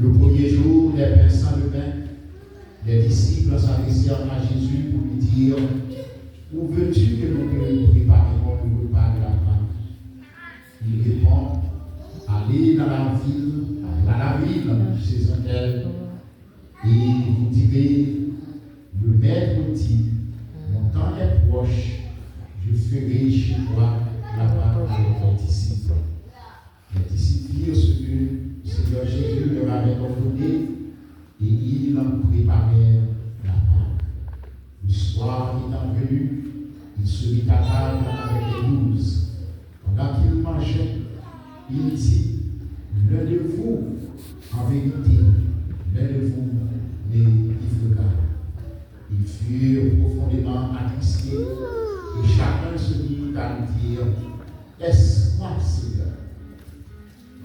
Le premier jour des pains sans levain, les disciples s'adressèrent à Jésus pour lui dire: où veux-tu que nous te préparions le repas de la Pâque? Il répond: allez dans la ville chez un tel, et vous direz: le maître dit, mon temps est proche, je ferai chez toi la Pâque avec tes disciples. Les disciples firent ce que le Seigneur Jésus leur avait ordonné, et ils préparèrent la Pâque. Le soir étant venu, il se mit à table avec les 12. Pendant qu'il mangeait, il dit: l'un de vous, en vérité, l'un de vous m'édifiera. Ils furent profondément attristés, et chacun se mit à lui dire: est-ce moi, Seigneur?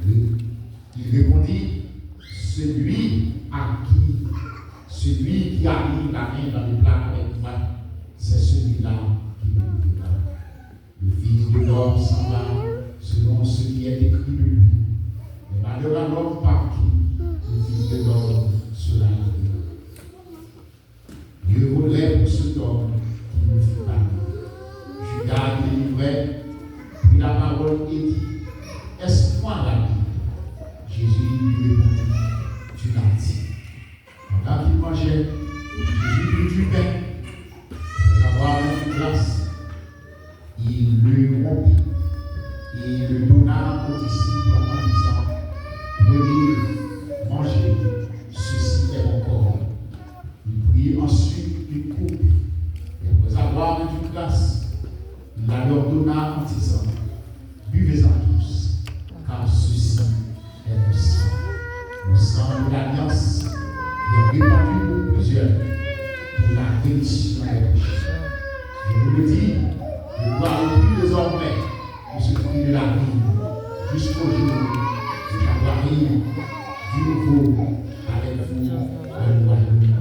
Oui. Il répondit: celui qui a mis la main dans le plat avec moi, c'est celui-là qui m'édifiera. Le Fils de l'homme s'en va selon ce qui est écrit de lui. Mais malheur à l'homme par qui le Fils de l'homme sera livré. Dieu voulait pour cet homme qui ne fut pas livré. Judas délivrait, prit la parole et dit: est-ce moi la Bible? Jésus lui répondit: tu l'as dit. Pendant qu'il mangeait, Jésus prit du pain. Après avoir mis une glace, il le rompit et le donna aux disciples en disant: prenez, mangez, ceci est mon corps. Il prit ensuite une coupe, et après avoir mis une glace, il la leur donna en disant: buvez-en tous, car ceci est le sang de l'alliance, qui est répandu pour plusieurs pour la rémission des péchés. Je vous le dis, je dois plus désormais de ce fruit de la vie jusqu'au jour où j'arrive du nouveau avec vous dans le royaume de mon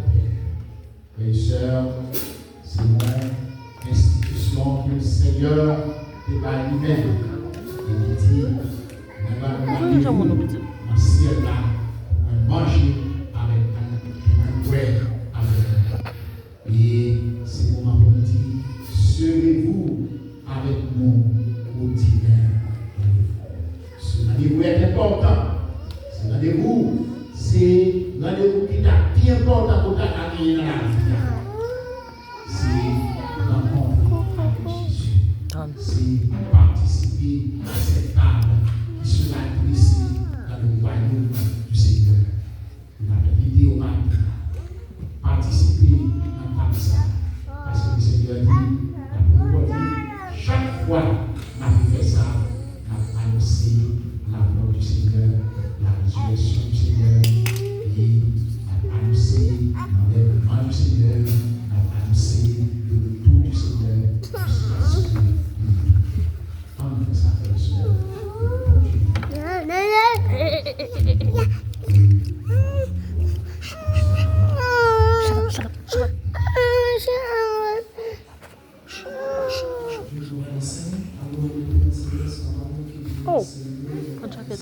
Père. Frères et sœurs, c'est mon institution que le Seigneur est lui-même. Et il dit: en ciel là, on manger avec un boire avec nous. Et c'est mon moment où il dit: serez-vous avec nous au divin rendez-vous. Ce rendez-vous est important. Ce rendez-vous, c'est rendez-vous qui est bien important pour ta gagner dans la vie. C'est rencontrer avec Jésus. C'est participer à cette table qui sera dressée dans le royaume du Seigneur. Vous avez l'idée au matin. Participer à la ça. Parce que le Seigneur dit, la parole dit, chaque fois qu'on fait ça, on a annoncé la mort du Seigneur, la résurrection du Seigneur, et on a annoncé l'enlèvement du Seigneur, on a annoncé le retour du Seigneur, jusqu'à ce que on fait ça, frère et sœur, Oh,